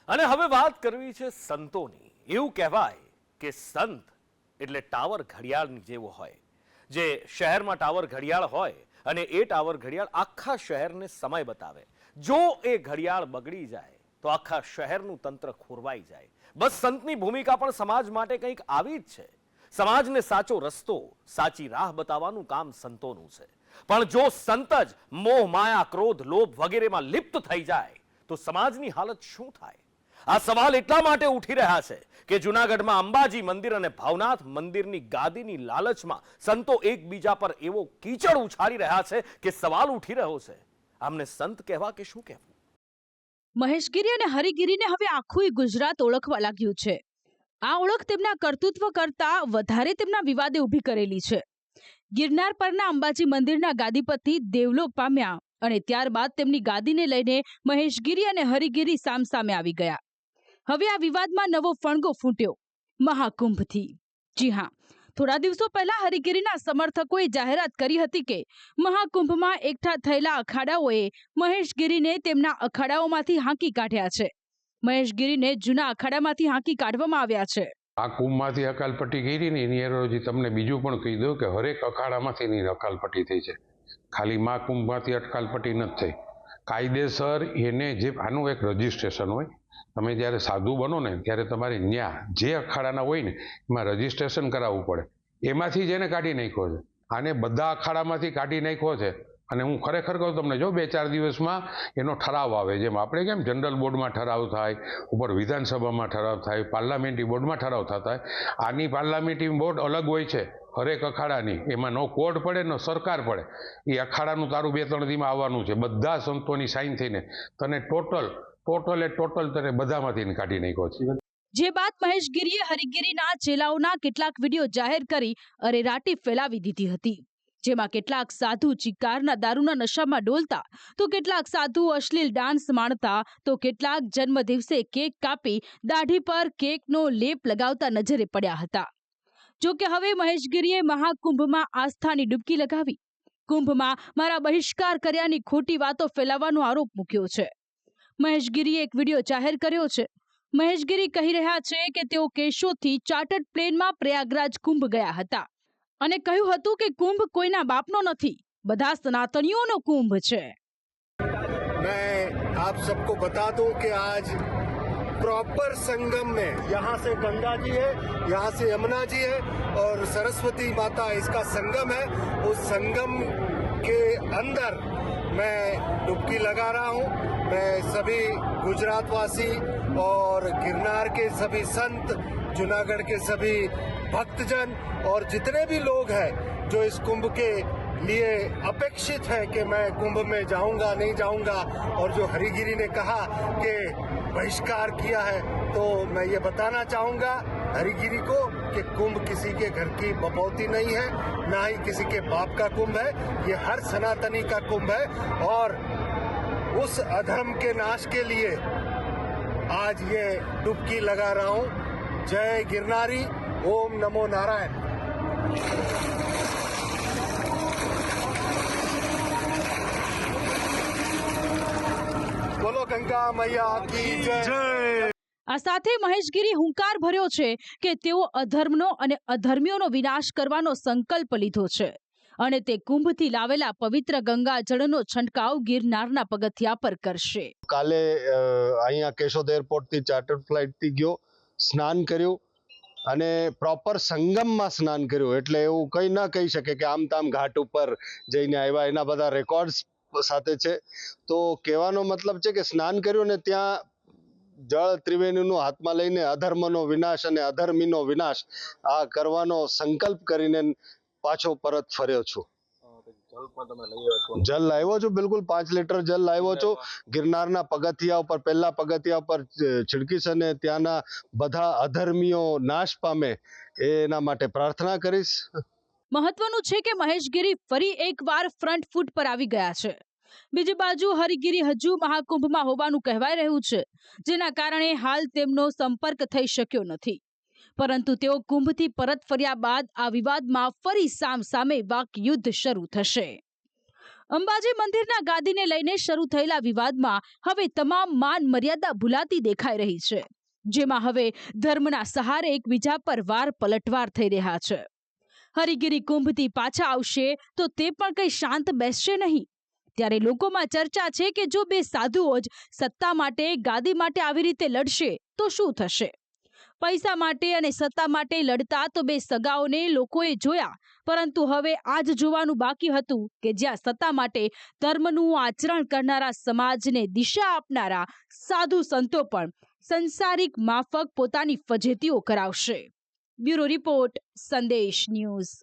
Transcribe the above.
અને હવે વાત કરવી છે સંતોની। એવું કહેવાય કે સંત એટલે ટાવર ઘડિયાળની જેવો હોય, જે શહેરમાં ટાવર ઘડિયાળ હોય અને એ ટાવર ઘડિયાળ આખા શહેરને સમય બતાવે। જો એ ઘડિયાળ બગડી જાય તો આખા શહેરનું તંત્ર ખોરવાઈ જાય। બસ સંતની ભૂમિકા પણ સમાજ માટે કંઈક આવી જ છે। સમાજને સાચો રસ્તો, સાચી રાહ બતાવવાનું કામ સંતોનું છે। પણ જો સંત જ મોહ, માયા, ક્રોધ, લોભ વગેરેમાં લિપ્ત થઈ જાય તો સમાજની હાલત શું થાય? આ સવાલ એટલા માટે ઉઠી રહ્યા છે કે જૂનાગઢમાં અંબાજી મંદિર અને ભાવનાથ મંદિરની ગાદીની લાલચમાં સંતો એકબીજા પર એવો કીચડ ઉછાળી રહ્યા છે કે સવાલ ઉઠી રહ્યો છે, આમને સંત કહેવા કે શું કહેવું? મહેશગીરી અને હરિગીરીને હવે આખું ગુજરાત ઓળખવા લાગ્યું છે। આ ઓળખ તેમના કર્તૃત્વ કરતા વધારે તેમના વિવાદે ઊભી કરેલી છે। ગિરનાર પરના અંબાજી મંદિરના ગાદીપતિ દેવલોક પામ્યા અને ત્યારબાદ તેમની ગાદીને લઈને મહેશગીરી અને હરિગીરી સામસામે આવી ગયા। હવે આ વિવાદમાં નવો ફણગો ફૂટ્યો મહાકુંભથી। જી હા, થોડા દિવસો પહેલા હરિગીરીના સમર્થકોએ જાહેરાત કરી હતી કે મહાકુંભમાં એકઠા થયેલા અખાડાઓએ મહેશગીરીને તેમના અખાડાઓમાંથી હાંકી કાઢ્યા છે। મહેશગીરીને જૂના અખાડામાંથી હાંકી કાઢવામાં આવ્યા છે। આ કુંભમાંથી અકાલપટ્ટી કરી ને એની એરોજી તમને બીજું પણ કહી દઉં કે હરેક અખાડામાંથી એની અકાલપટ્ટી થઈ છે, ખાલી મહાકુંભમાંથી અકાલપટ્ટી નથી થઈ। કાયદેસર એને જે આનું એક રજીસ્ટ્રેશન હોય, તમે જ્યારે સાધુ બનો ને ત્યારે તમારે ન્યા જે અખાડાના હોય ને એમાં રજીસ્ટ્રેશન કરાવવું પડે, એમાંથી જ એને કાઢી નાખ્યો છે। આને બધા અખાડામાંથી કાઢી નાખ્યો છે। અને હું ખરેખર કહું તમને, જો 2-4 દિવસમાં એનો ઠરાવ આવે, જેમ આપણે કેમ જનરલ બોર્ડમાં ઠરાવ થાય, ઉપર વિધાનસભામાં ઠરાવ થાય, પાર્લામેન્ટરી બોર્ડમાં ઠરાવ થતા હોય, આની પાર્લામેન્ટરી બોર્ડ અલગ હોય છે હરેક અખાડાની, એમાં નો કોડ પડે નો સરકાર પડે। એ અખાડાનું તારું 2-3 દીમાં આવવાનું છે, બધા સંતોની સાઈન થઈને તને ટોટલ તને બધામાંથી કાઢી નાખ્યો છે। જે બાદ મહેશગીરીએ હરિગીરીના ચેલાઓના કેટલાક વિડીયો જાહેર કરી અરેરાટી ફેલાવી દીધી હતી, જેમાં કેટલાક સાધુ ચિકારના દારૂના નશામાં ડોલતા, તો કેટલાક સાધુ અશ્લીલ ડાન્સ માણતા, તો કેટલાક જન્મ દિવસે કેક કાપી દાઢી પર કેકનો લેપ લગાવતા નજરે પડ્યા હતા। જો કે હવે મહેશગીરીએ મહાકુંભમાં આસ્થાની ડૂબકી લગાવી કુંભમાં મારા બહિષ્કાર કર્યાની ખોટી વાતો ફેલાવવાનો આરોપ મૂક્યો છે। મહેશગીરીએ એક વિડીયો જાહેર કર્યો છે। મહેશગીરી કહી રહ્યા છે કે તેઓ કેશોદથી ચાર્ટર્ડ પ્લેનમાં પ્રયાગરાજ કુંભ ગયા હતા અને કહ્યું હતું કે કુંભ કોઈના બાપનો નથી, બધા સનાતનીઓનો કુંભ છે। मैं आप सबको बता दूं कि आज प्रॉपर संगम में, यहाँ से गंगा जी है, यहाँ से यमुना जी है और सरस्वती माता इसका संगम है। उस संगम के अंदर मैं डुबकी लगा रहा हूँ। मैं सभी गुजरातवासी और गिरनार के सभी संत, जूनागढ़ के सभी भक्तजन और जितने भी लोग हैं जो इस कुंभ के लिए अपेक्षित है कि मैं कुंभ में जाऊंगा नहीं जाऊंगा, और जो हरिगिरी ने कहा कि बहिष्कार किया है, तो मैं ये बताना चाहूंगा हरिगिरी को कि कुंभ किसी के घर की बपौती नहीं है, ना ही किसी के बाप का कुंभ है। ये हर सनातनी का कुंभ है और उस अधर्म के नाश के लिए आज ये डुबकी लगा रहा हूं। जय गिरनारी, ओम नमो नारायण। બોલો ગંગા મૈયા કી જય। આ સાથે મહેશગીરી હુંકાર ભર્યો છે કે તેઓ અધર્મનો અને અધર્મીઓનો વિનાશ કરવાનો સંકલ્પ લીધો છે અને તે કુંભથી લાવેલા પવિત્ર ગંગા જળનો છંટકાવ ગિરનારના પગથિયા પર કરશે। કાલે અહીંયા કેશોદ એરપોર્ટથી ચાર્ટર્ડ ફ્લાઇટથી ગયો, સ્નાન કર્યું અને પ્રોપર સંગમમાં સ્નાન કર્યું, એટલે એવું કંઈ ન કહી શકે કે આમ તામ ઘાટ ઉપર જઈને આવ્યા। એના બધા રેકોર્ડ્સ સાથે છે। તો કહેવાનો મતલબ છે કે સ્નાન કર્યું ને ત્યાં જળ ત્રિવેણીનું હાથમાં લઈને અધર્મનો વિનાશ અને અધર્મીનો વિનાશ આ કરવાનો સંકલ્પ કરીને પાછો પરત ફર્યો છું। જલ લાવ્યો છું, બિલકુલ 5 લીટર જલ લાવ્યો છું। ગિરનારના પગથિયા ઉપર, પહેલા પગથિયા ઉપર છિડકીશ અને ત્યાંના બધા અધર્મીઓ નાશ પામે એના માટે પ્રાર્થના કરીશ। મહત્વનું છે કે મહેશગીરી ફરી એકવાર ફ્રન્ટ ફૂટ પર આવી ગયા છે। બીજી બાજુ હરિગીરી હજુ મહાકુંભમાં હોવાનું કહેવાય રહ્યું છે, જેના કારણે હાલ તેમનો સંપર્ક થઈ શક્યો નથી, પરંતુ તેઓ કુંભથી પરત ફર્યા બાદ આ વિવાદમાં ફરી સામસામે વાકયુદ્ધ શરૂ થશે। અંબાજી મંદિરના ગાદીને લઈને શરૂ થયેલા વિવાદમાં હવે તમામ માન મર્યાદા ભૂલાતી દેખાઈ રહી છે, જેમાં હવે ધર્મના સહારે એકબીજા પર વાર પલટવાર થઈ રહ્યા છે. હરિગીરી કુંભથી પાછા આવશે તો તે પણ કંઈ શાંત બેસશે નહીં. ત્યારે લોકોમાં ચર્ચા છે કે જો બે સાધુઓ જ સત્તા માટે, ગાદી માટે આવી રીતે લડશે તો શું થશે? પૈસા માટે અને સત્તા માટે લડતા તો બે સગાઓને લોકોએ જોયા, પરંતુ હવે આજ જોવાનું બાકી હતું કે જ્યાં સત્તા માટે ધર્મનું આચરણ કરનારા સમાજને દિશા આપનારા સાધુ સંતો પણ સંસારિક માફક પોતાની ફજેતીઓ કરાવશે. બ્યુરો રિપોર્ટ, સંદેશ ન્યૂઝ.